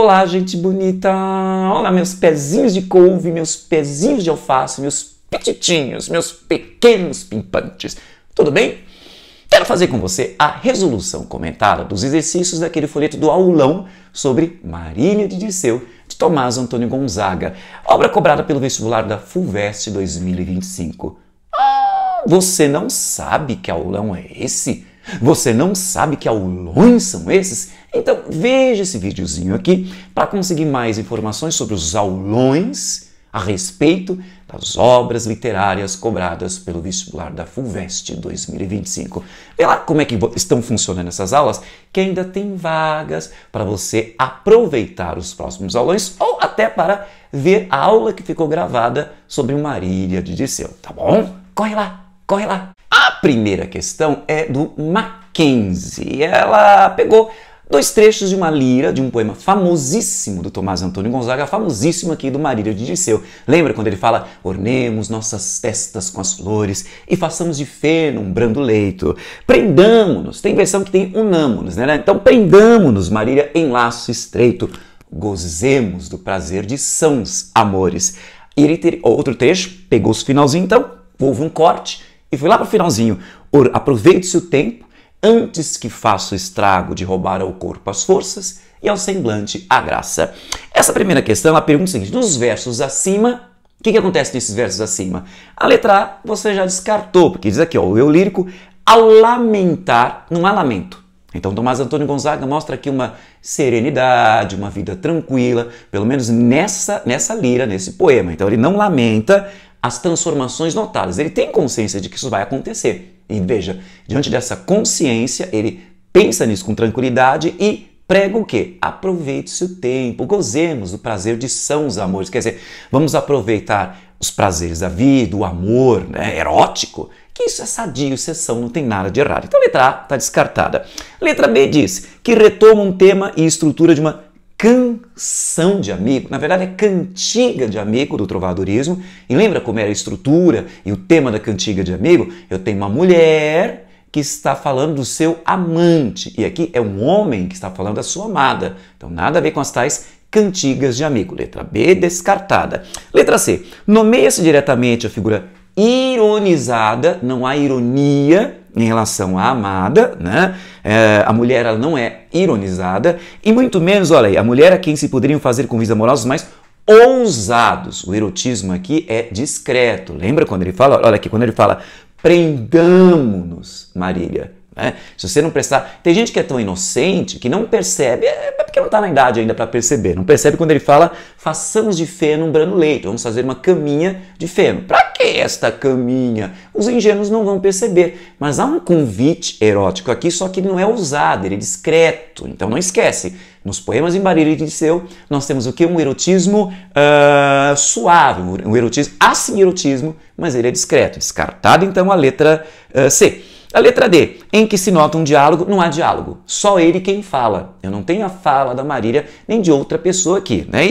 Olá, gente bonita! Olá, meus pezinhos de couve, meus pezinhos de alface, meus petitinhos, meus pequenos pimpantes. Tudo bem? Quero fazer com você a resolução comentada dos exercícios daquele folheto do aulão sobre Marília de Dirceu, de Tomás Antônio Gonzaga, obra cobrada pelo vestibular da FUVEST 2025. Você não sabe que aulão é esse? Você não sabe que aulões são esses? Então veja esse videozinho aqui para conseguir mais informações sobre os aulões a respeito das obras literárias cobradas pelo vestibular da FUVEST 2025. Vê lá como é que estão funcionando essas aulas, que ainda tem vagas para você aproveitar os próximos aulões ou até para ver a aula que ficou gravada sobre Marília de Dirceu, tá bom? Corre lá, corre lá! A primeira questão é do Mackenzie. Ela pegou dois trechos de uma lira, de um poema famosíssimo do Tomás Antônio Gonzaga, famosíssimo aqui do Marília de Dirceu. Lembra quando ele fala: ornemos nossas testas com as flores e façamos de feno um brando leito. Prendamo-nos, tem versão que tem unamo-nos, né? Então prendamo-nos, Marília, em laço estreito. Gozemos do prazer de sãos amores. E ele outro trecho, pegou os finalzinhos, então houve um corte e foi lá para o finalzinho. Aproveite-se o tempo antes que faça o estrago de roubar ao corpo as forças e ao semblante a graça. Essa primeira questão, ela pergunta o seguinte: nos versos acima, o que acontece nesses versos acima? A letra A você já descartou, porque diz aqui, ó, o eu lírico, ao lamentar, não há lamento. Então Tomás Antônio Gonzaga mostra aqui uma serenidade, uma vida tranquila, pelo menos nessa lira, nesse poema. Então ele não lamenta as transformações notadas, ele tem consciência de que isso vai acontecer. E veja, diante dessa consciência, ele pensa nisso com tranquilidade e prega o quê? Aproveite-se o tempo, gozemos do prazer de sãos amores. Quer dizer, vamos aproveitar os prazeres da vida, o amor, né, erótico, que isso é sadio, isso é são, não tem nada de errado. Então a letra A está descartada. Letra B diz que retoma um tema e estrutura de uma canção de amigo, na verdade é cantiga de amigo do trovadorismo. E lembra como era a estrutura e o tema da cantiga de amigo? Eu tenho uma mulher que está falando do seu amante e aqui é um homem que está falando da sua amada. Então nada a ver com as tais cantigas de amigo. Letra B descartada. Letra C, nomeia-se diretamente a figura ironizada, não há ironia em relação à amada, né? A mulher ela não é ironizada e muito menos, olha aí, a mulher a quem se poderiam fazer convites amorosos mais ousados. O erotismo aqui é discreto. Lembra quando ele fala, olha aqui, quando ele fala prendamo-nos, Marília. Né? Se você não prestar... Tem gente que é tão inocente que não percebe, é porque não está na idade ainda para perceber, não percebe quando ele fala façamos de feno um brando leito, vamos fazer uma caminha de feno. Para que esta caminha? Os ingênuos não vão perceber, mas há um convite erótico aqui, só que ele não é ousado, ele é discreto, então não esquece. Nos poemas de Marília de Dirceu, nós temos o que? Um erotismo suave, um erotismo, há sim erotismo, mas ele é discreto. Descartado então a letra C. A letra D, em que se nota um diálogo, não há diálogo. Só ele quem fala. Eu não tenho a fala da Marília nem de outra pessoa aqui. Né?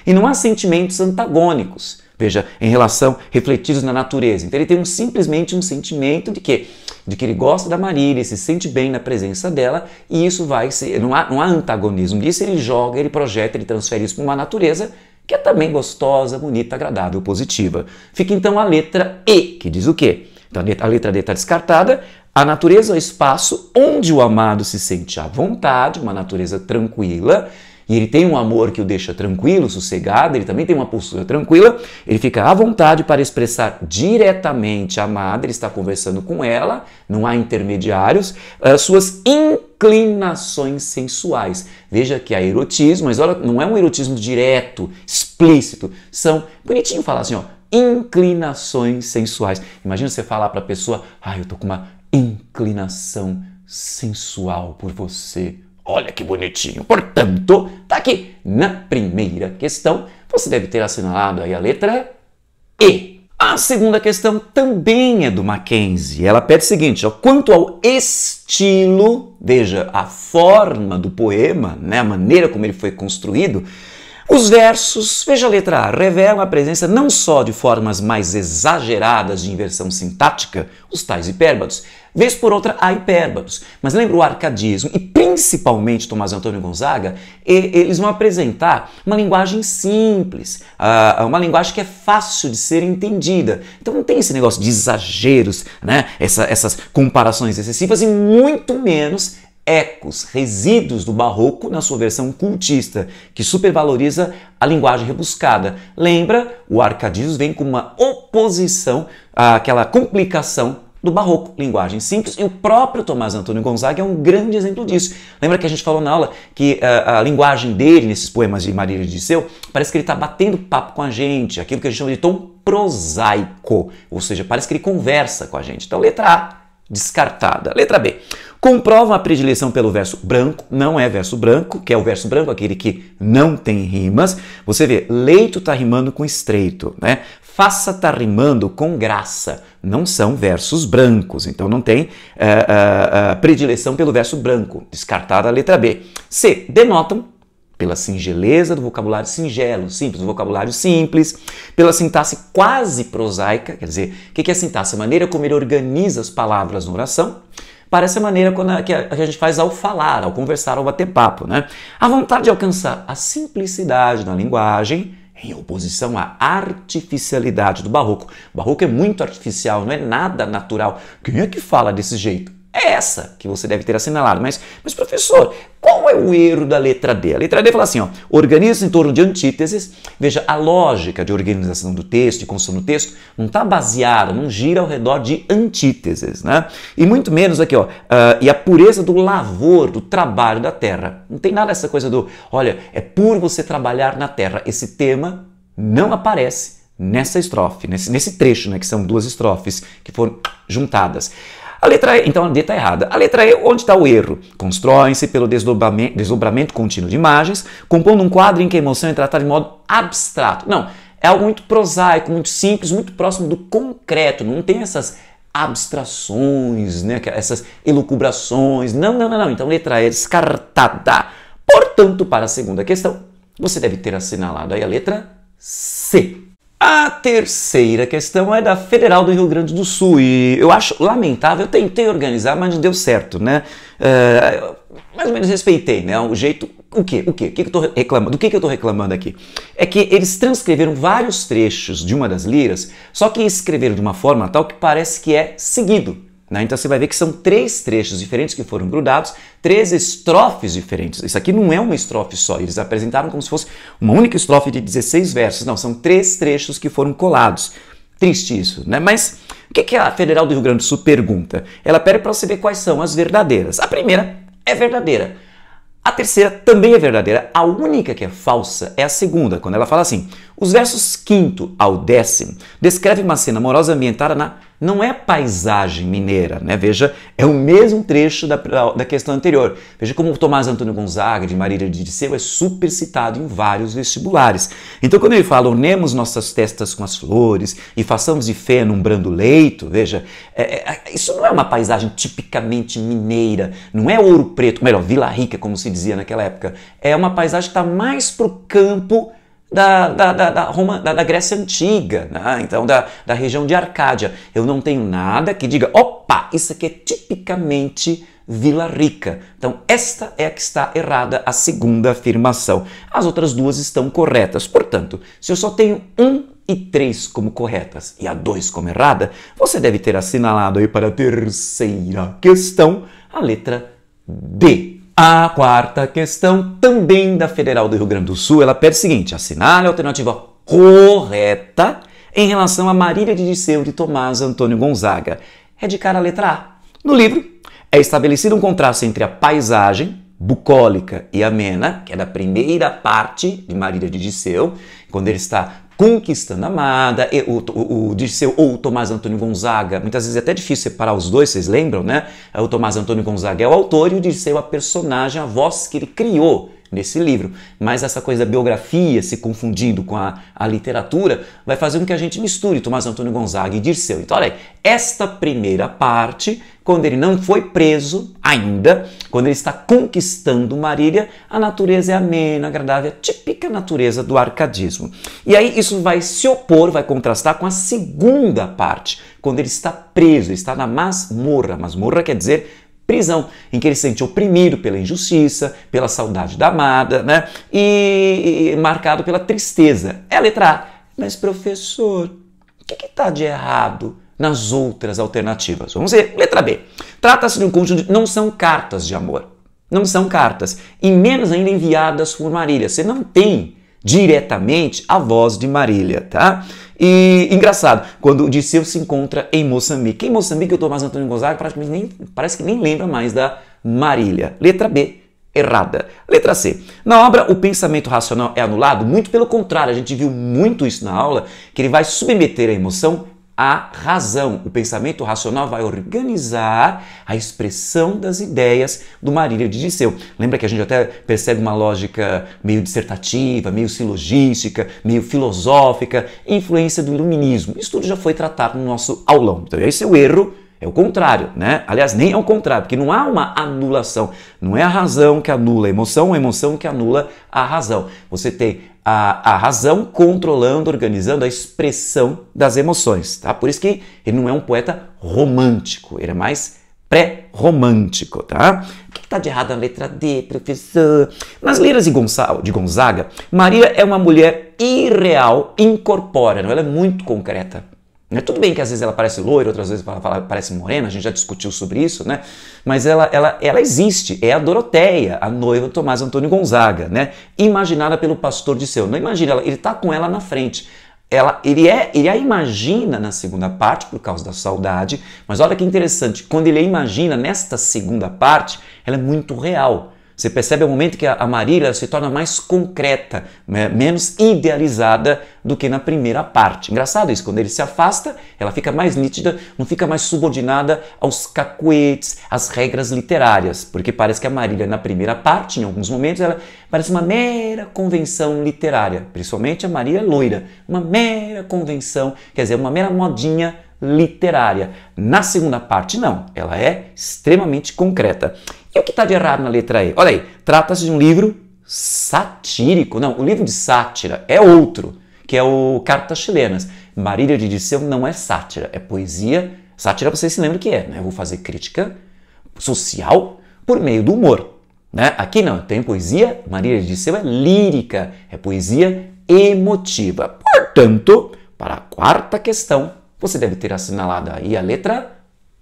E não há sentimentos antagônicos. Veja, em relação, refletidos na natureza. Então ele tem simplesmente um sentimento de quê? De que ele gosta da Marília, se sente bem na presença dela e isso vai ser... Não há antagonismo disso, ele joga, ele projeta, ele transfere isso para uma natureza que é também gostosa, bonita, agradável, positiva. Fica então a letra E, que diz o quê? Então a letra D está descartada. A natureza é o espaço onde o amado se sente à vontade, uma natureza tranquila, e ele tem um amor que o deixa tranquilo, sossegado, ele também tem uma postura tranquila, ele fica à vontade para expressar diretamente a amada, ele está conversando com ela, não há intermediários, suas inclinações sensuais. Veja que há erotismo, mas olha, não é um erotismo direto, explícito, são, bonitinho falar assim, ó, inclinações sensuais. Imagina você falar para a pessoa, eu tô com uma inclinação sensual por você. Olha que bonitinho. Portanto, tá aqui na primeira questão, você deve ter assinalado aí a letra E. A segunda questão também é do Mackenzie. Ela pede o seguinte, ó, quanto ao estilo, veja, a forma do poema, né, a maneira como ele foi construído, Os versos, veja a letra A, revelam a presença não só de formas mais exageradas de inversão sintática, os tais hipérbatos, vez por outra há hipérbatos. Mas lembra o arcadismo e principalmente Tomás Antônio Gonzaga, eles vão apresentar uma linguagem simples, uma linguagem que é fácil de ser entendida. Então não tem esse negócio de exageros, né? Essas comparações excessivas e muito menos ecos, resíduos do barroco na sua versão cultista, que supervaloriza a linguagem rebuscada. Lembra, o arcadismo vem com uma oposição àquela complicação do barroco, linguagem simples, e o próprio Tomás Antônio Gonzaga é um grande exemplo disso. Lembra que a gente falou na aula que a linguagem dele, nesses poemas de Marília de Disseu, parece que ele está batendo papo com a gente, aquilo que a gente chama de tom prosaico, ou seja, parece que ele conversa com a gente. Então, letra A, descartada. Letra B. Comprovam a predileção pelo verso branco, não é verso branco, que é o verso branco, aquele que não tem rimas. Você vê, leito está rimando com estreito, né? Faça está rimando com graça. Não são versos brancos, então não tem predileção pelo verso branco. Descartada a letra B. C. Denotam pela singeleza do vocabulário singelo, simples, do vocabulário simples, pela sintaxe quase prosaica, quer dizer, o que é a sintaxe? A maneira como ele organiza as palavras na oração, parece a maneira que a gente faz ao falar, ao conversar, ao bater papo, né? A vontade de alcançar a simplicidade na linguagem, em oposição à artificialidade do barroco. O barroco é muito artificial, não é nada natural. Quem é que fala desse jeito? É essa que você deve ter assinalado. Mas professor, qual é o erro da letra D? A letra D fala assim, ó, organiza em torno de antíteses. Veja, a lógica de organização do texto e construção do texto não está baseada, não gira ao redor de antíteses, né? E muito menos aqui, ó, e a pureza do lavor, do trabalho da terra. Não tem nada essa coisa do, olha, é puro você trabalhar na terra. Esse tema não aparece nessa estrofe, nesse trecho, né, que são duas estrofes que foram juntadas. A letra E, então a D está errada. A letra E, onde está o erro? Constroem-se pelo desdobramento contínuo de imagens, compondo um quadro em que a emoção é tratada de modo abstrato. Não, é algo muito prosaico, muito simples, muito próximo do concreto. Não tem essas abstrações, né, essas elucubrações. Não. Então letra E descartada. Portanto, para a segunda questão, você deve ter assinalado aí a letra C. A terceira questão é da Federal do Rio Grande do Sul e eu acho lamentável, eu tentei organizar, mas não deu certo, né? Mais ou menos respeitei, né? O jeito... O que eu tô reclamando? Do que eu estou reclamando aqui? É que eles transcreveram vários trechos de uma das liras, só que escreveram de uma forma tal que parece que é seguido. Né? Então você vai ver que são 3 trechos diferentes que foram grudados, 3 estrofes diferentes. Isso aqui não é uma estrofe só, eles apresentaram como se fosse uma única estrofe de 16 versos. Não, são 3 trechos que foram colados. Triste isso, né? Mas o que a Federal do Rio Grande do Sul pergunta? Ela pede para você ver quais são as verdadeiras. A primeira é verdadeira. A terceira também é verdadeira. A única que é falsa é a segunda, quando ela fala assim: os versos 5º ao 10º descrevem uma cena amorosa ambientada na... Não é paisagem mineira, né? Veja, é o mesmo trecho da questão anterior. Veja como o Tomás Antônio Gonzaga, de Marília de Disseu, é super citado em vários vestibulares. Então, quando ele fala, unemos nossas testas com as flores e façamos de feno um brando leito, veja, isso não é uma paisagem tipicamente mineira, não é Ouro Preto, melhor, Vila Rica, como se dizia naquela época. É uma paisagem que está mais para o campo da Grécia Antiga, né? Então da região de Arcádia. Eu não tenho nada que diga, opa, isso aqui é tipicamente Vila Rica. Então esta é a que está errada, a segunda afirmação. As outras duas estão corretas. Portanto, se eu só tenho 1 e 3 como corretas e a 2 como errada, você deve ter assinalado aí para a terceira questão a letra D. A quarta questão, também da Federal do Rio Grande do Sul, ela pede o seguinte: assinale a alternativa correta em relação a Marília de Disseu de Tomás Antônio Gonzaga. É de cara a letra A. No livro, é estabelecido um contraste entre a paisagem bucólica e amena, que é da primeira parte de Marília de Disseu, quando ele está conquistando a amada, o Disseu ou o Tomás Antônio Gonzaga, muitas vezes é até difícil separar os dois, vocês lembram, né? O Tomás Antônio Gonzaga é o autor e o Disseu a personagem, a voz que ele criou nesse livro. Mas essa coisa da biografia se confundindo com a literatura vai fazer com que a gente misture Tomás Antônio Gonzaga e Dirceu. Então, olha aí, esta primeira parte, quando ele não foi preso ainda, quando ele está conquistando Marília, a natureza é amena, agradável, a típica natureza do arcadismo. E aí isso vai se opor, vai contrastar com a segunda parte, quando ele está preso, está na masmorra. Masmorra quer dizer prisão, em que ele se sente oprimido pela injustiça, pela saudade da amada, né? E marcado pela tristeza. É a letra A. Mas, professor, o que está de errado nas outras alternativas? Vamos ver. Letra B. Trata-se de um conjunto de... Não são cartas de amor. Não são cartas. E menos ainda enviadas por Marília. Você não tem diretamente a voz de Marília, tá? E engraçado, quando o Dirceu se encontra em Moçambique. Em Moçambique, o Tomás Antônio Gonzaga parece que nem lembra mais da Marília. Letra B, errada. Letra C. Na obra, o pensamento racional é anulado? Muito pelo contrário, a gente viu muito isso na aula, que ele vai submeter a emoção à razão. O pensamento racional vai organizar a expressão das ideias do Marília de Dirceu. Lembra que a gente até percebe uma lógica meio dissertativa, meio silogística, meio filosófica, influência do iluminismo. Isso tudo já foi tratado no nosso aulão. Então esse é o erro. É o contrário, né? Aliás, nem é o contrário, porque não há uma anulação. Não é a razão que anula a emoção que anula a razão. Você tem a razão controlando, organizando a expressão das emoções, tá? Por isso que ele não é um poeta romântico, ele é mais pré-romântico, tá? O que está de errado na letra D, professor? Nas liras de Gonzaga, Maria é uma mulher irreal, incorpórea, ela é muito concreta. Tudo bem que às vezes ela parece loira, outras vezes ela parece morena, a gente já discutiu sobre isso, né? Mas ela existe, é a Doroteia, a noiva do Tomás Antônio Gonzaga, né? Imaginada pelo pastor Dirceu. Não imagina, ele está com ela na frente. Ele a imagina na segunda parte por causa da saudade, mas olha que interessante, quando ele a imagina nesta segunda parte, ela é muito real. Você percebe o momento que a Marília se torna mais concreta, né? Menos idealizada do que na primeira parte. Engraçado isso, quando ele se afasta, ela fica mais nítida, não fica mais subordinada aos cacuetes, às regras literárias, porque parece que a Marília na primeira parte, em alguns momentos, ela parece uma mera convenção literária, principalmente a Marília loira, uma mera convenção, quer dizer, uma mera modinha literária. Na segunda parte, não, ela é extremamente concreta. E o que está de errado na letra E? Olha aí, trata-se de um livro satírico. Não, o livro de sátira é outro, que é o Cartas Chilenas. Marília de Dirceu não é sátira, é poesia. Sátira, vocês se lembram o que é, né? Eu vou fazer crítica social por meio do humor, né? Aqui não, tem poesia, Marília de Dirceu é lírica, é poesia emotiva. Portanto, para a quarta questão, você deve ter assinalado aí a letra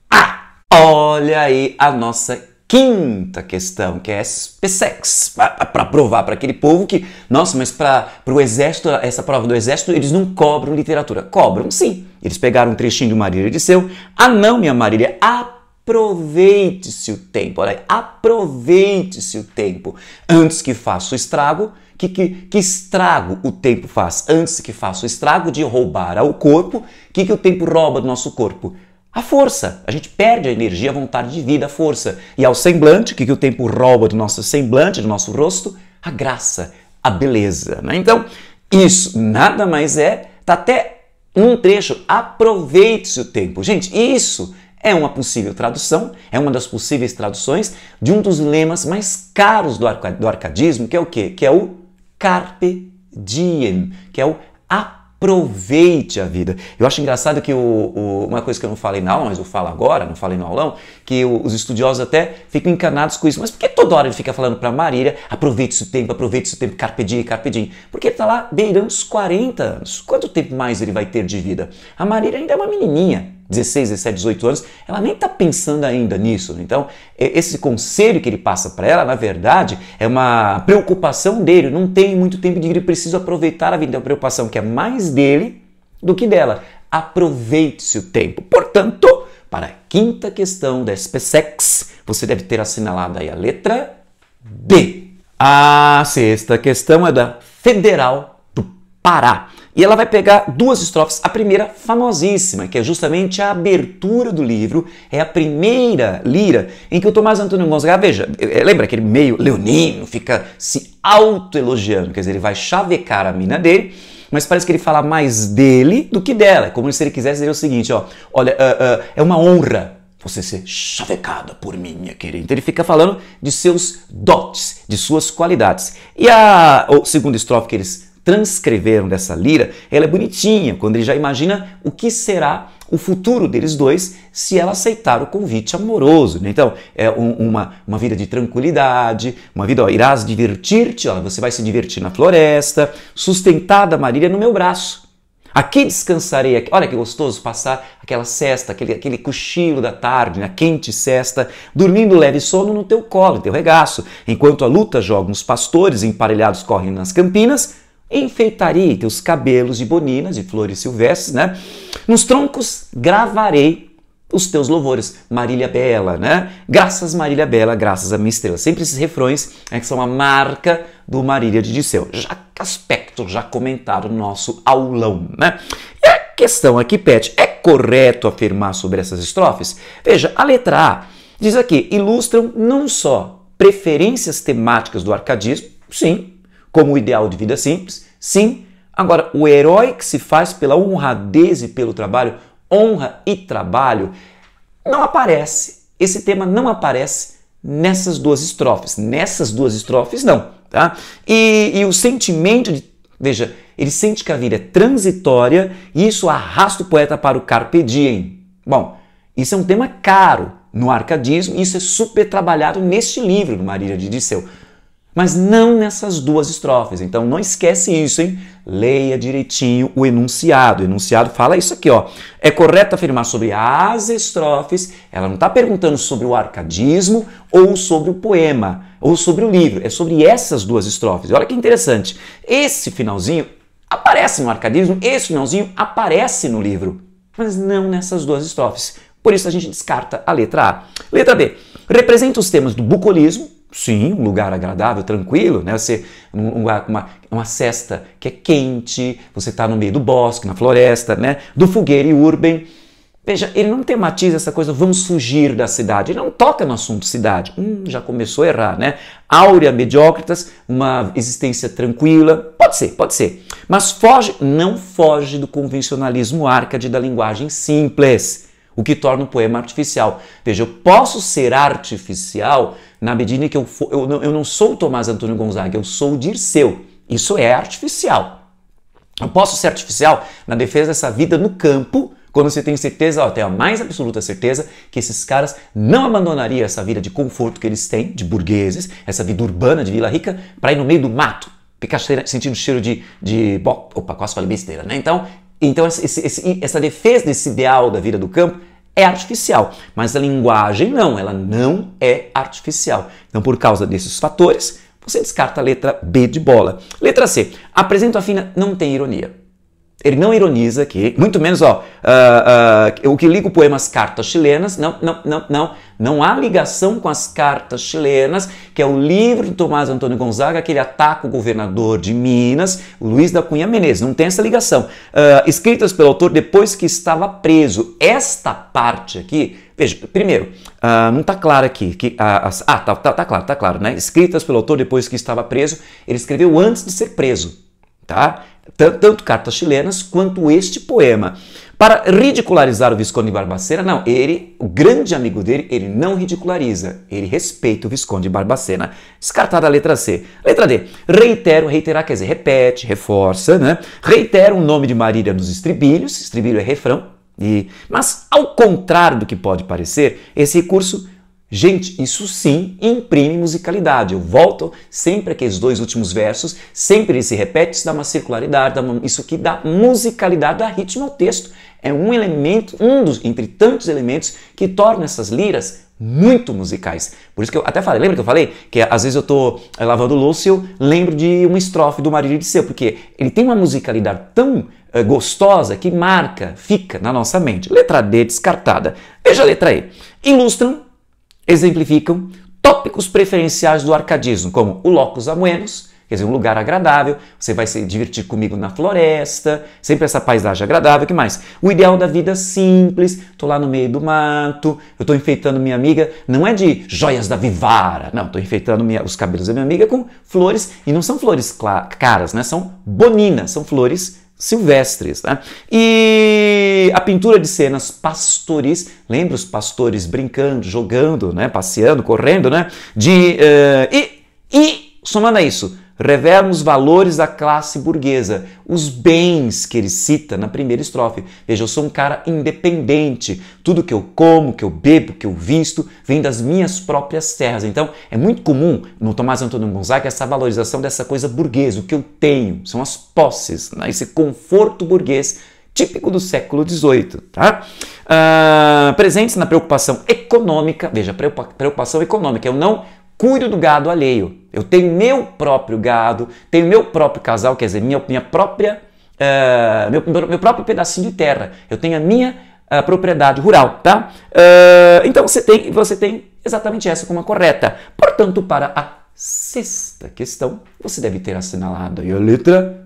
A. Olha aí a nossa quinta questão, que é SPSEX, para provar para aquele povo que, nossa, mas para o exército, essa prova do exército, eles não cobram literatura. Cobram sim. Eles pegaram um trechinho de Marília de Dirceu. Ah não, minha Marília, aproveite-se o tempo. Olha aí, aproveite-se o tempo. Antes que faça o estrago, que estrago o tempo faz? Antes que faça o estrago de roubar ao corpo, o que o tempo rouba do nosso corpo? A força. A gente perde a energia, a vontade de vida, a força. E ao semblante, o que o tempo rouba do nosso semblante, do nosso rosto? A graça, a beleza, né? Então, isso nada mais é, tá até num trecho, aproveite-se o tempo. Gente, isso é uma possível tradução, é uma das possíveis traduções de um dos lemas mais caros do arcadismo, que é o quê? Que é o Carpe Diem, que é o aproveite a vida. Eu acho engraçado que uma coisa que eu não falei na aula, mas eu falo agora, não falei no aulão, que os estudiosos até ficam encanados com isso. Mas por que toda hora ele fica falando para Marília, aproveite-se o tempo, carpe diem, carpe diem? Porque ele está lá beirando os 40 anos. Quanto tempo mais ele vai ter de vida? A Marília ainda é uma menininha. 16, 17, 18 anos, ela nem está pensando ainda nisso. Então, esse conselho que ele passa para ela, na verdade, é uma preocupação dele. Não tem muito tempo de vida, ele precisa aproveitar a vida. É uma preocupação que é mais dele do que dela. Aproveite-se o tempo. Portanto, para a quinta questão da SPSEX, você deve ter assinalado aí a letra D. A sexta questão é da Federal do Pará. E ela vai pegar duas estrofes. A primeira, famosíssima, que é justamente a abertura do livro, é a primeira lira em que o Tomás Antônio Gonzaga, veja, lembra aquele meio leonino, fica se autoelogiando, quer dizer, ele vai chavecar a mina dele, mas parece que ele fala mais dele do que dela. É como se ele quisesse dizer o seguinte, ó, olha, é uma honra você ser chavecada por mim, minha querida. Então ele fica falando de seus dotes, de suas qualidades. E a segunda estrofe que eles transcreveram dessa lira, ela é bonitinha, quando ele já imagina o que será o futuro deles dois se ela aceitar o convite amoroso. Né? Então, é uma vida de tranquilidade, uma vida, ó, irás divertir-te, você vai se divertir na floresta, sustentada, Marília, no meu braço. Aqui descansarei, aqui. Olha que gostoso passar aquela sesta, aquele cochilo da tarde, a quente sesta, dormindo leve sono no teu colo, no teu regaço, enquanto a luta joga uns pastores emparelhados correndo nas campinas, enfeitarei teus cabelos de boninas, de flores silvestres, né? Nos troncos gravarei os teus louvores, Marília Bela, né? Graças, Marília Bela, graças a minha estrela. Sempre esses refrões que são a marca do Marília de Dirceu. Já aspecto já comentado no nosso aulão, né? E a questão aqui, Pet, é correto afirmar sobre essas estrofes? Veja, a letra A diz aqui, ilustram não só preferências temáticas do arcadismo, sim, como o ideal de vida simples, sim. Agora, o herói que se faz pela honradez e pelo trabalho, honra e trabalho, não aparece. Esse tema não aparece nessas duas estrofes. Nessas duas estrofes, não. Tá? E o sentimento de... Veja, ele sente que a vida é transitória e isso arrasta o poeta para o carpe diem. Bom, isso é um tema caro no arcadismo e isso é super trabalhado neste livro do Marília de Dirceu. Mas não nessas duas estrofes. Então não esquece isso, hein? Leia direitinho o enunciado. O enunciado fala isso aqui, ó. É correto afirmar sobre as estrofes. Ela não está perguntando sobre o arcadismo ou sobre o poema ou sobre o livro. É sobre essas duas estrofes. Olha que interessante. Esse finalzinho aparece no arcadismo, esse finalzinho aparece no livro, mas não nessas duas estrofes. Por isso a gente descarta a letra A. Letra B. Representa os temas do bucolismo. Sim, um lugar agradável, tranquilo, né? Você, uma cesta que é quente, você está no meio do bosque, na floresta, né? Do fogueira e urben. Veja, ele não tematiza essa coisa, vamos fugir da cidade. Ele não toca no assunto cidade. Já começou a errar, né? Áurea mediocritas, uma existência tranquila. Pode ser. Mas não foge do convencionalismo arcade da linguagem simples. O que torna o poema artificial. Veja, eu posso ser artificial na medida em que eu não sou Tomás Antônio Gonzaga, eu sou Dirceu. Isso é artificial. Eu posso ser artificial na defesa dessa vida no campo, quando você tem certeza, tenho a mais absoluta certeza, que esses caras não abandonariam essa vida de conforto que eles têm, de burgueses, essa vida urbana de Vila Rica, para ir no meio do mato, ficar sentindo cheiro opa, quase falei besteira, né? Então essa defesa desse ideal da vida do campo é artificial, mas a linguagem não, ela não é artificial. Então, por causa desses fatores, você descarta a letra B de bola. Letra C. Apresento afina não tem ironia. Ele não ironiza aqui, muito menos, o que liga o poema às cartas chilenas, não há ligação com as cartas chilenas, que é o livro de Tomás Antônio Gonzaga, que ele ataca o governador de Minas, o Luiz da Cunha Menezes, não tem essa ligação. Escritas pelo autor depois que estava preso. Esta parte aqui, veja, primeiro, não está claro aqui, tá claro, né? Escritas pelo autor depois que estava preso, ele escreveu antes de ser preso, tá? Tanto cartas chilenas quanto este poema. Para ridicularizar o Visconde de Barbacena, não, o grande amigo dele, ele não ridiculariza, ele respeita o Visconde de Barbacena. Descartada a letra C. Letra D. Reiterar quer dizer repete, reforça, né? Reitera o nome de Marília nos estribilhos, estribilho é refrão, mas ao contrário do que pode parecer, esse recurso, gente, isso sim imprime musicalidade. Eu volto sempre aqueles dois últimos versos, sempre ele se repete, isso dá uma circularidade, isso aqui dá musicalidade, dá ritmo ao texto. É um elemento, entre tantos elementos que tornam essas liras muito musicais. Por isso que eu até falei, lembra que eu falei? Que às vezes eu tô lavando louça e eu lembro de uma estrofe do Marília de Dirceu, porque ele tem uma musicalidade tão gostosa que marca, fica na nossa mente. Letra D descartada. Veja a letra E. Exemplificam tópicos preferenciais do arcadismo, como o locus amoenos, quer dizer, um lugar agradável, você vai se divertir comigo na floresta, sempre essa paisagem agradável, o que mais? O ideal da vida simples, tô lá no meio do mato, eu tô enfeitando minha amiga, não é de joias da Vivara, não, tô enfeitando os cabelos da minha amiga com flores, e não são flores caras, né? São boninas, são flores silvestres, né? E a pintura de cenas pastoris, lembra os pastores brincando, jogando, né? Passeando, correndo, né? Somando a isso, revela os valores da classe burguesa, os bens que ele cita na primeira estrofe. Veja, eu sou um cara independente, tudo que eu como, que eu bebo, que eu visto, vem das minhas próprias terras. Então, é muito comum no Tomás Antônio Gonzaga essa valorização dessa coisa burguesa, o que eu tenho, são as posses, né? Esse conforto burguês típico do século XVIII. Tá? Presentes na preocupação econômica, veja, preocupação econômica, eu não cuido do gado alheio. Eu tenho meu próprio gado, tenho meu próprio casal, quer dizer, meu próprio pedacinho de terra. Eu tenho a minha propriedade rural, tá? Então você tem exatamente essa como a correta. Portanto, para a sexta questão, você deve ter assinalado aí a letra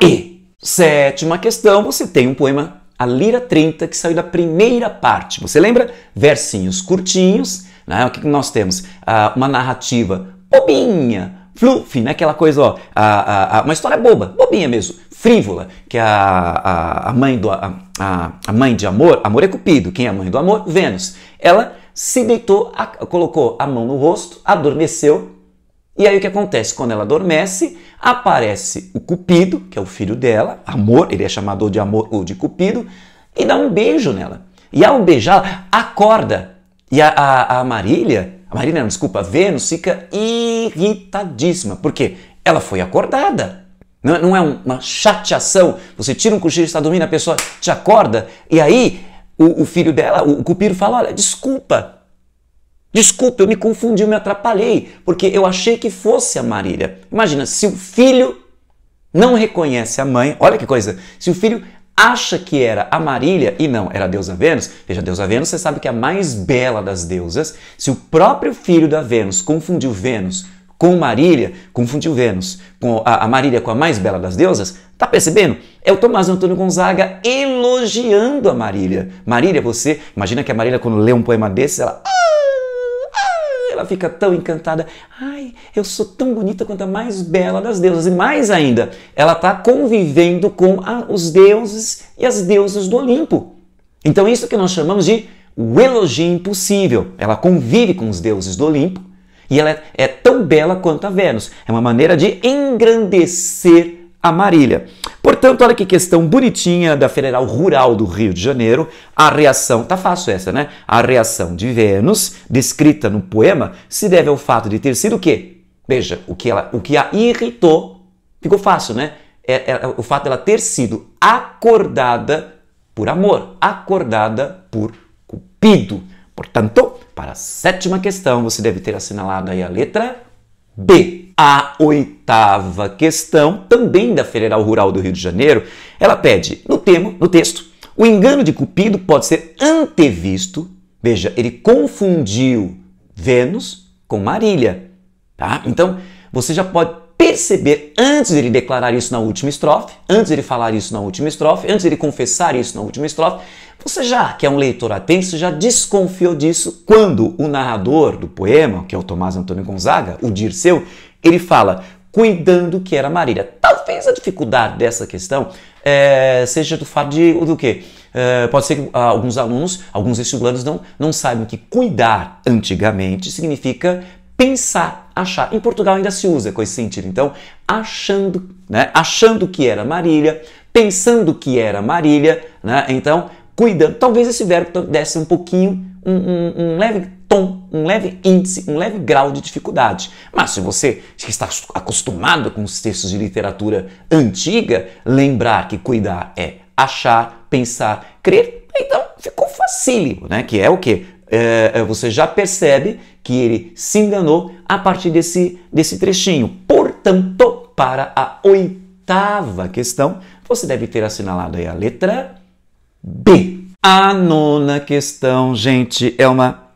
E. Sétima questão, você tem um poema, A Lira 30, que saiu da primeira parte. Você lembra? Versinhos curtinhos. Né? O que nós temos? Uma narrativa bobinha, fluffy, né? Aquela coisa, ó, uma história boba, bobinha mesmo, frívola, que a mãe de amor é Cupido, quem é a mãe do amor? Vênus. Ela se deitou, colocou a mão no rosto, adormeceu, e aí o que acontece? Quando ela adormece, aparece o Cupido, que é o filho dela, Amor, ele é chamado de Amor ou de Cupido, e dá um beijo nela. E ao beijar, acorda. E a Vênus fica irritadíssima, porque ela foi acordada. Não é uma chateação, você tira um cochilo, está dormindo, a pessoa te acorda, e aí o filho dela, o Cupido, fala, olha, desculpa, eu me confundi, eu me atrapalhei, porque eu achei que fosse a Marília. Imagina, se o filho não reconhece a mãe, olha que coisa, se o filho acha que era a Marília e não, era a deusa Vênus. Veja, a deusa Vênus, você sabe que é a mais bela das deusas. Se o próprio filho da Vênus confundiu Vênus com Marília, confundiu Vênus com a Marília com a mais bela das deusas, tá percebendo? É o Tomás Antônio Gonzaga elogiando a Marília. Marília, você imagina que a Marília, quando lê um poema desse, ela fica tão encantada. Ai, eu sou tão bonita quanto a mais bela das deusas. E mais ainda, ela está convivendo com os deuses e as deusas do Olimpo. Então isso que nós chamamos de o elogio impossível. Ela convive com os deuses do Olimpo e ela é tão bela quanto a Vênus. É uma maneira de engrandecer a Marília. Portanto, olha que questão bonitinha da Federal Rural do Rio de Janeiro. A reação, tá fácil essa, né? A reação de Vênus, descrita no poema, se deve ao fato de ter sido o quê? Veja, o que a irritou, ficou fácil, né? O fato dela ter sido acordada por amor, acordada por Cupido. Portanto, para a sétima questão, você deve ter assinalado aí a letra B. A oitava questão, também da Federal Rural do Rio de Janeiro, ela pede, no texto, o engano de Cupido pode ser antevisto. Veja, ele confundiu Vênus com Marília. Tá? Então, você já pode perceber, antes de ele declarar isso na última estrofe, antes de ele falar isso na última estrofe, antes de ele confessar isso na última estrofe, você já, que é um leitor atento, já desconfiou disso quando o narrador do poema, que é o Tomás Antônio Gonzaga, o Dirceu, ele fala, cuidando que era Marília. Talvez a dificuldade dessa questão seja do fato do quê? Pode ser que alguns alunos, alguns vestibulares não saibam que cuidar antigamente significa pensar, achar. Em Portugal ainda se usa com esse sentido. Então, achando, né? Achando que era Marília, pensando que era Marília, né? Então, cuidando. Talvez esse verbo desse um pouquinho, um leve tom, um leve índice, um leve grau de dificuldade. Mas se você está acostumado com os textos de literatura antiga, lembrar que cuidar é achar, pensar, crer, então ficou facílimo, né? Que é o quê? Você já percebe que ele se enganou a partir desse trechinho. Portanto, para a oitava questão, você deve ter assinalado aí a letra B. A nona questão, gente, é uma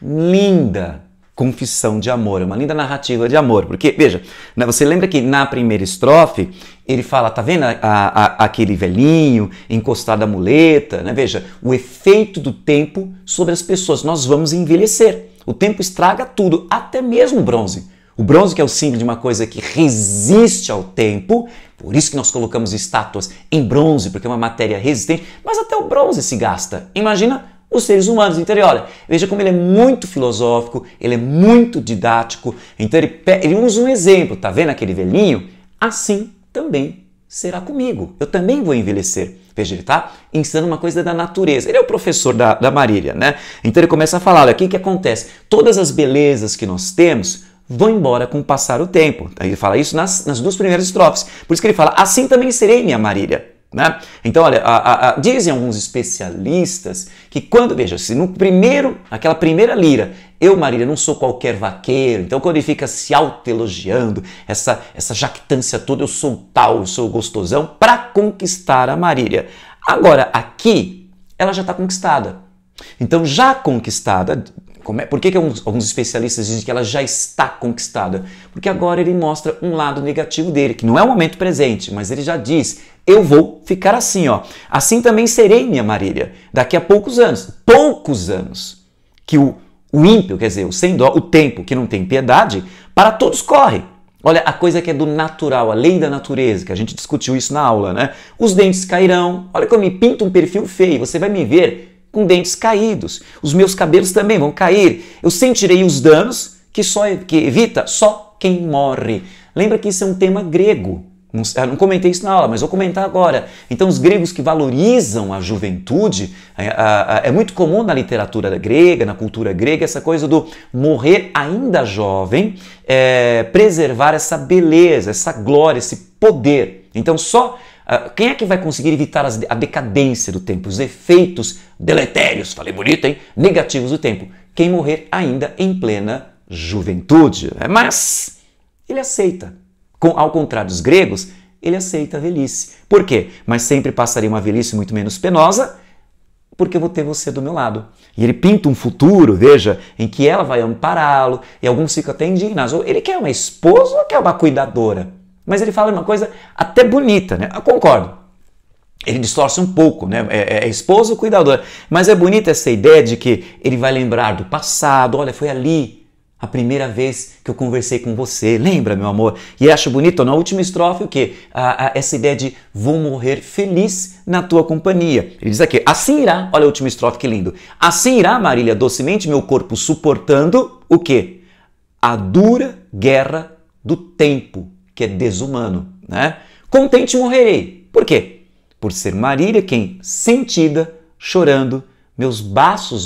linda confissão de amor, é uma linda narrativa de amor, porque, veja, você lembra que na primeira estrofe ele fala, tá vendo aquele velhinho encostado à muleta, né? Veja, o efeito do tempo sobre as pessoas, nós vamos envelhecer, o tempo estraga tudo, até mesmo o bronze. O bronze que é o símbolo de uma coisa que resiste ao tempo, por isso que nós colocamos estátuas em bronze, porque é uma matéria resistente, mas até o bronze se gasta. Imagina os seres humanos. Então, olha, veja como ele é muito filosófico, ele é muito didático. Então, ele usa um exemplo, tá vendo aquele velhinho? Assim também será comigo. Eu também vou envelhecer. Veja, ele está ensinando uma coisa da natureza. Ele é o professor da Marília, né? Então, ele começa a falar, olha, o que acontece? Todas as belezas que nós temos vão embora com o passar do tempo. Ele fala isso nas duas primeiras estrofes. Por isso que ele fala, assim também serei, minha Marília. Né? Então, olha, dizem alguns especialistas que quando, veja, se no aquela primeira lira, eu, Marília, não sou qualquer vaqueiro, então quando ele fica se autoelogiando, essa jactância toda, eu sou tal, eu sou gostosão, para conquistar a Marília. Agora, aqui, ela já está conquistada. Então, já conquistada, por que alguns especialistas dizem que ela já está conquistada? Porque agora ele mostra um lado negativo dele, que não é o momento presente, mas ele já diz, eu vou ficar assim, ó. Assim também serei, minha Marília, daqui a poucos anos, que o ímpio, quer dizer, o sem dó, o tempo que não tem piedade, para todos corre. Olha, a coisa que é do natural, a lei da natureza, que a gente discutiu isso na aula, né? Os dentes cairão, olha como me pinta um perfil feio, você vai me ver com dentes caídos. Os meus cabelos também vão cair. Eu sentirei os danos que evita só quem morre. Lembra que isso é um tema grego. Não comentei isso na aula, mas vou comentar agora. Então, os gregos que valorizam a juventude, é muito comum na literatura grega, na cultura grega, essa coisa do morrer ainda jovem, preservar essa beleza, essa glória, esse poder. Então, quem é que vai conseguir evitar a decadência do tempo, os efeitos deletérios, falei bonito, hein? Negativos do tempo? Quem morrer ainda em plena juventude. Mas ele aceita. Ao contrário dos gregos, ele aceita a velhice. Por quê? Mas sempre passaria uma velhice muito menos penosa, porque eu vou ter você do meu lado. E ele pinta um futuro, veja, em que ela vai ampará-lo, e alguns ficam até indignados. Ele quer uma esposa ou quer uma cuidadora? Mas ele fala uma coisa até bonita, né? Eu concordo. Ele distorce um pouco, né? É esposa ou cuidadora. Mas é bonita essa ideia de que ele vai lembrar do passado. Olha, foi ali a primeira vez que eu conversei com você. Lembra, meu amor? E acho bonito na última estrofe o quê? Essa ideia de vou morrer feliz na tua companhia. Ele diz aqui, assim irá, olha a última estrofe que lindo. Assim irá, Marília, docemente meu corpo suportando o quê? A dura guerra do tempo, que é desumano, né? Contente morrerei. Por quê? Por ser Marília quem, sentida, chorando, meus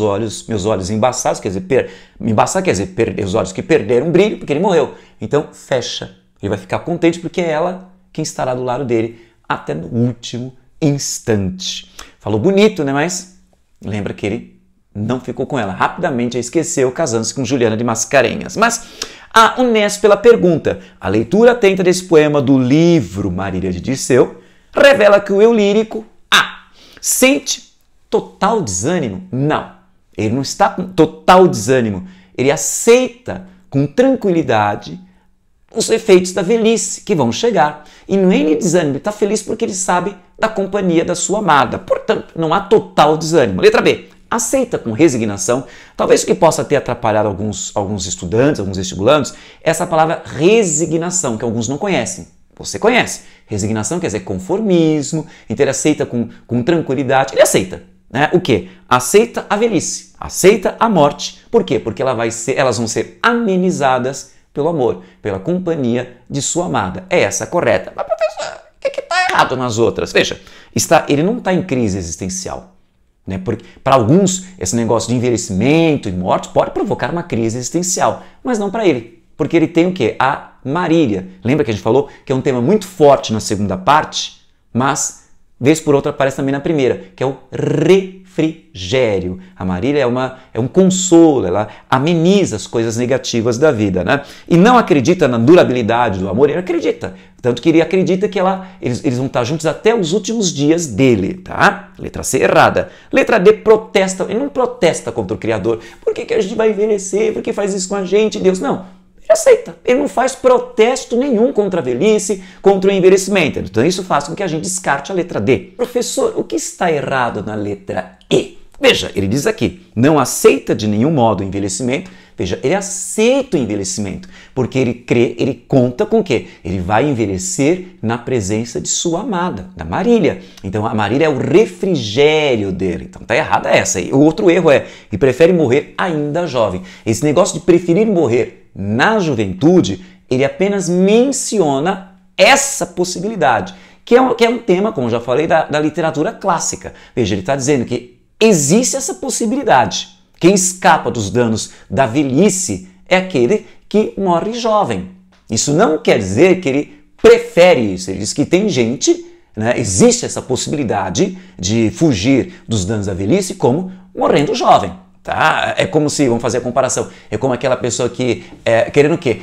olhos embaçados, quer dizer, embaçar quer dizer perder os olhos que perderam brilho, porque ele morreu. Então, fecha. Ele vai ficar contente porque é ela quem estará do lado dele até no último instante. Falou bonito, né? Mas lembra que ele não ficou com ela. Rapidamente esqueceu, casando-se com Juliana de Mascarenhas. Mas a Unesp pela pergunta. A leitura atenta desse poema do livro Marília de Dirceu revela que o eu lírico sente total desânimo? Não. Ele não está com total desânimo. Ele aceita com tranquilidade os efeitos da velhice que vão chegar. E não é ele desânimo, ele está feliz porque ele sabe da companhia da sua amada. Portanto, não há total desânimo. Letra B. Aceita com resignação. Talvez o que possa ter atrapalhado alguns estudantes, alguns vestibulandos, é essa palavra resignação, que alguns não conhecem. Você conhece. Resignação quer dizer conformismo, então ele aceita com tranquilidade. Ele aceita. Né? O quê? Aceita a velhice, aceita a morte. Por quê? Porque elas vão ser amenizadas pelo amor, pela companhia de sua amada. É essa a correta. Mas, professor, o que está errado nas outras? Veja, ele não está em crise existencial. Né? Para alguns, esse negócio de envelhecimento e morte pode provocar uma crise existencial, mas não para ele. Porque ele tem o quê? A Marília. Lembra que a gente falou que é um tema muito forte na segunda parte, mas, vez por outra, aparece também na primeira, que é o refrigério. A Marília é um consolo, ela ameniza as coisas negativas da vida, né? E não acredita na durabilidade do amor, ele acredita. Tanto que ele acredita que eles vão estar juntos até os últimos dias dele, tá? Letra C errada. Letra D protesta, ele não protesta contra o Criador. Por que a gente vai envelhecer? Por que faz isso com a gente, Deus? Não. Ele aceita, ele não faz protesto nenhum contra a velhice, contra o envelhecimento. Então isso faz com que a gente descarte a letra D. Professor, o que está errado na letra E? Veja, ele diz aqui, não aceita de nenhum modo o envelhecimento. Veja, ele aceita o envelhecimento, porque ele crê, ele conta com o quê? Ele vai envelhecer na presença de sua amada, da Marília. Então a Marília é o refrigério dele. Então tá errada essa. E o outro erro é, ele prefere morrer ainda jovem. Esse negócio de preferir morrer na juventude, ele apenas menciona essa possibilidade, que é um tema, como já falei, da literatura clássica. Veja, ele está dizendo que existe essa possibilidade. Quem escapa dos danos da velhice é aquele que morre jovem. Isso não quer dizer que ele prefere isso. Ele diz que tem gente, né, existe essa possibilidade de fugir dos danos da velhice como morrendo jovem. Tá? É como se, vamos fazer a comparação, é como aquela pessoa que, querendo o quê?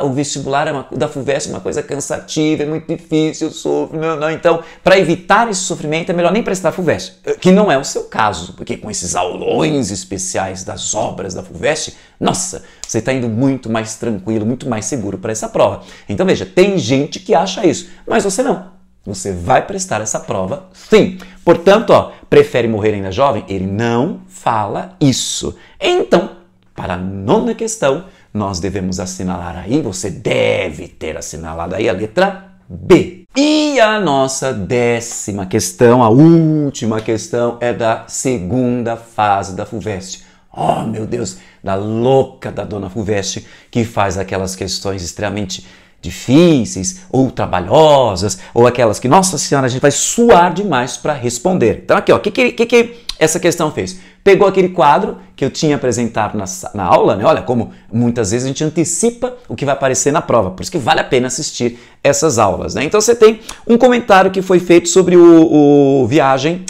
O vestibular da FUVEST é uma coisa cansativa, é muito difícil, eu sofro, não. Então, para evitar esse sofrimento, é melhor nem prestar FUVEST, que não é o seu caso, porque com esses aulões especiais das obras da FUVEST, nossa, você está indo muito mais tranquilo, muito mais seguro para essa prova. Então, veja, tem gente que acha isso, mas você não. Você vai prestar essa prova, sim. Portanto, prefere morrer ainda jovem? Ele não fala isso. Então, para a nona questão, nós devemos assinalar aí, você deve ter assinalado aí a letra B. E a nossa 10ª questão, a última questão, é da segunda fase da FUVEST. Oh, meu Deus, da louca da dona FUVEST, que faz aquelas questões extremamente difíceis ou trabalhosas, ou aquelas que, nossa senhora, a gente vai suar demais para responder. Então aqui, ó, o que essa questão fez? Pegou aquele quadro que eu tinha apresentado na aula, né? Olha como muitas vezes a gente antecipa o que vai aparecer na prova, por isso que vale a pena assistir essas aulas, né? Então você tem um comentário que foi feito sobre o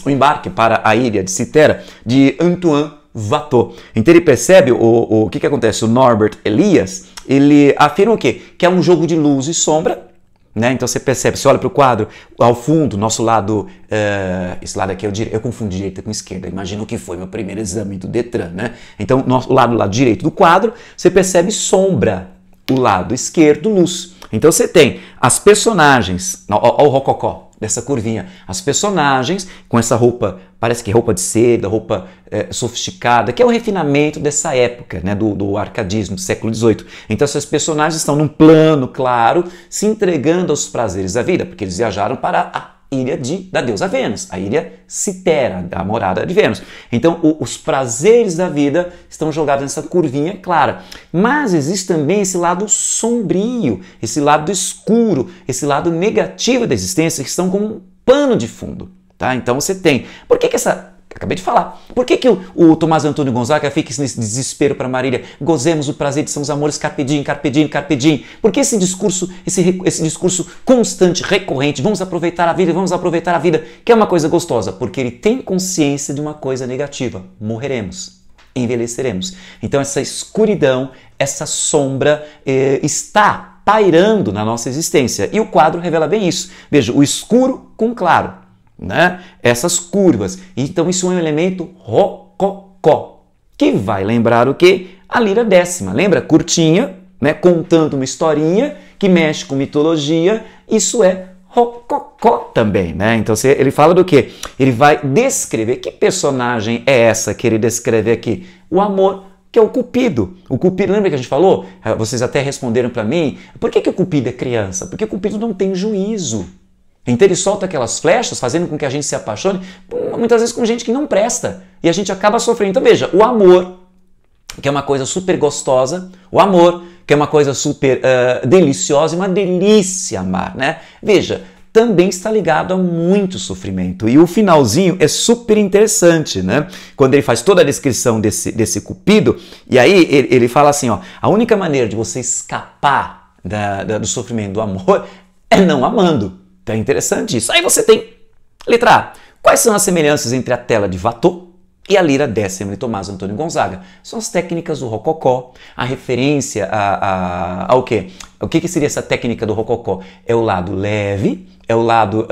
embarque para a ilha de Citera, de Antoine Watteau. Então ele percebe o que acontece, o Norbert Elias, ele afirma o quê? Que é um jogo de luz e sombra, né? Então você percebe, você olha para o quadro, ao fundo, nosso lado, esse lado aqui é o direito, eu confundo direita com esquerda, imagino que foi meu primeiro exame do Detran, né? Então o lado direito do quadro, você percebe sombra, o lado esquerdo, luz. Então você tem as personagens, olha o rococó dessa curvinha, as personagens com essa roupa, parece que roupa de seda, roupa sofisticada, que é o refinamento dessa época, né, do arcadismo do século XVIII. Então essas personagens estão num plano claro, se entregando aos prazeres da vida, porque eles viajaram para a ilha da deusa Vênus, a ilha Citera, a morada de Vênus. Então os prazeres da vida estão jogados nessa curvinha clara. Mas existe também esse lado sombrio, esse lado escuro, esse lado negativo da existência que estão como um pano de fundo. Tá? Então você tem... Por que essa... Acabei de falar. Por que o Tomás Antônio Gonzaga fica nesse desespero para Marília? Gozemos o prazer de seus amores, carpe diem, carpe diem, carpe diem. Por que esse discurso constante, recorrente, vamos aproveitar a vida, que é uma coisa gostosa? Porque ele tem consciência de uma coisa negativa. Morreremos, envelheceremos. Então essa escuridão, essa sombra está pairando na nossa existência. E o quadro revela bem isso. Veja, o escuro com o claro. Né? Essas curvas. Então isso é um elemento rococó, que vai lembrar o quê? A lira 10ª. Lembra? Curtinha, né? Contando uma historinha que mexe com mitologia. Isso é rococó também, né? Então ele fala do quê? Ele vai descrever, que personagem é essa que ele descreve aqui? O amor, que é o Cupido. O Cupido, lembra que a gente falou? Vocês até responderam para mim. Por que o Cupido é criança? Porque o Cupido não tem juízo. Então ele solta aquelas flechas, fazendo com que a gente se apaixone, muitas vezes com gente que não presta. E a gente acaba sofrendo. Então veja, o amor, que é uma coisa super gostosa, o amor, que é uma coisa super deliciosa, uma delícia amar, né? Veja, também está ligado a muito sofrimento. E o finalzinho é super interessante, né? Quando ele faz toda a descrição desse Cupido, e aí ele fala assim, ó, a única maneira de você escapar do sofrimento do amor é não amando. Então é interessante isso. Aí você tem, letra A, Quais são as semelhanças entre a tela de Watteau e a lira décima de Tomás Antônio Gonzaga? São as técnicas do rococó, a referência ao quê? O que seria essa técnica do rococó? É o lado leve, é o lado,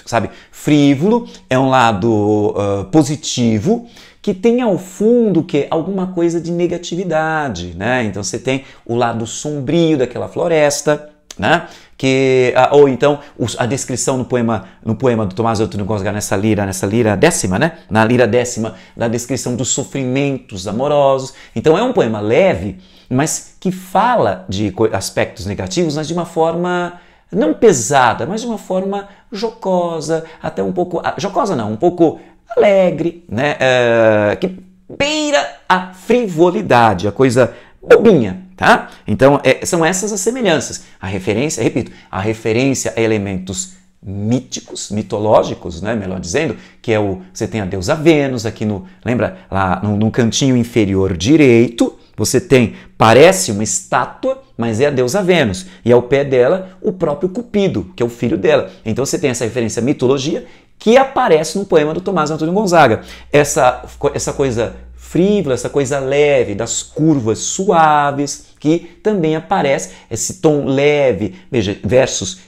sabe, frívolo, é um lado positivo, que tem ao fundo que alguma coisa de negatividade, né? Então você tem o lado sombrio daquela floresta, né? Ou então a descrição no poema do Tomás Antônio Gonzaga nessa lira décima, né? Na lira décima, da descrição dos sofrimentos amorosos. Então é um poema leve, mas que fala de aspectos negativos, mas de uma forma não pesada, mas de uma forma jocosa, até um pouco jocosa não, um pouco alegre, né? Que beira a frivolidade, a coisa bobinha, tá? Então, são essas as semelhanças. A referência, repito, a referência a elementos míticos, mitológicos, né? Melhor dizendo, que você tem a deusa Vênus aqui lembra, lá no cantinho inferior direito, você parece uma estátua, mas é a deusa Vênus. E ao pé dela, o próprio Cupido, que é o filho dela. Então você tem essa referência à mitologia que aparece no poema do Tomás Antônio Gonzaga. Essa coisa frívola, essa coisa leve, das curvas suaves, que também aparece, esse tom leve. Veja, versos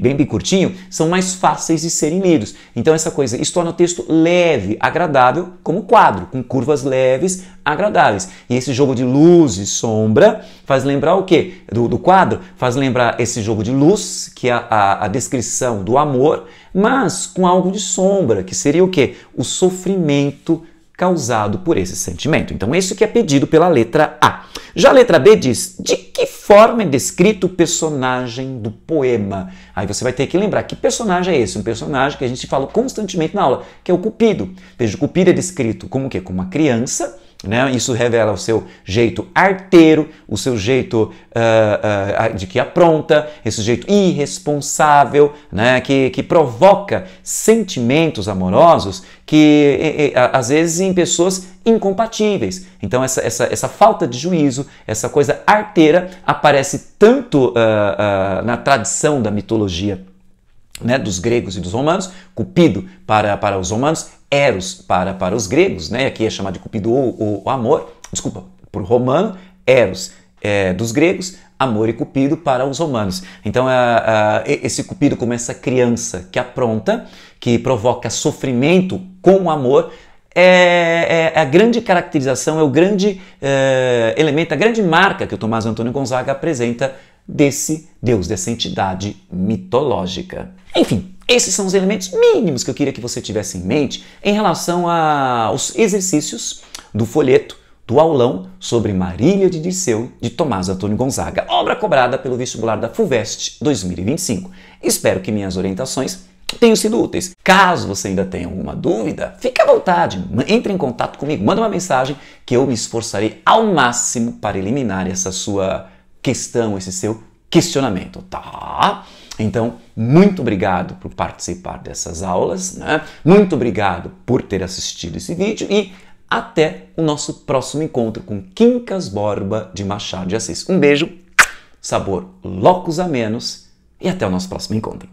bem curtinho são mais fáceis de serem lidos. Então essa coisa, isso torna o texto leve, agradável, como quadro, com curvas leves, agradáveis. E esse jogo de luz e sombra faz lembrar o quê? Do quadro? Faz lembrar esse jogo de luz, que é a descrição do amor, mas com algo de sombra, que seria o quê? O sofrimento causado por esse sentimento. Então, isso que é pedido pela letra A. Já a letra B diz, de que forma é descrito o personagem do poema? Aí você vai ter que lembrar, que personagem é esse? Um personagem que a gente fala constantemente na aula, que é o Cupido. Veja, o Cupido é descrito como o quê? Como uma criança, né? Isso revela o seu jeito arteiro, o seu jeito de que apronta, esse jeito irresponsável, né? que provoca sentimentos amorosos que às vezes em pessoas incompatíveis. Então essa falta de juízo, essa coisa arteira aparece tanto na tradição da mitologia, né, dos gregos e dos romanos, Cupido para os romanos, Eros para os gregos, né, aqui é chamado de Cupido o amor, desculpa, por romano, Eros dos gregos, amor e Cupido para os romanos. Então esse Cupido como essa criança que apronta, que provoca sofrimento com o amor, é a grande caracterização, é o grande elemento, a grande marca que o Tomás Antônio Gonzaga apresenta desse Deus, dessa entidade mitológica. Enfim, esses são os elementos mínimos que eu queria que você tivesse em mente em relação aos exercícios do folheto, do aulão sobre Marília de Dirceu, de Tomás Antônio Gonzaga, obra cobrada pelo vestibular da FUVEST 2025. Espero que minhas orientações tenham sido úteis. Caso você ainda tenha alguma dúvida, fique à vontade, entre em contato comigo, manda uma mensagem que eu me esforçarei ao máximo para eliminar essa sua questão, esse seu questionamento, tá? Então, muito obrigado por participar dessas aulas, né? Muito obrigado por ter assistido esse vídeo e até o nosso próximo encontro com Quincas Borba de Machado de Assis. Um beijo, sabor locos a menos e até o nosso próximo encontro.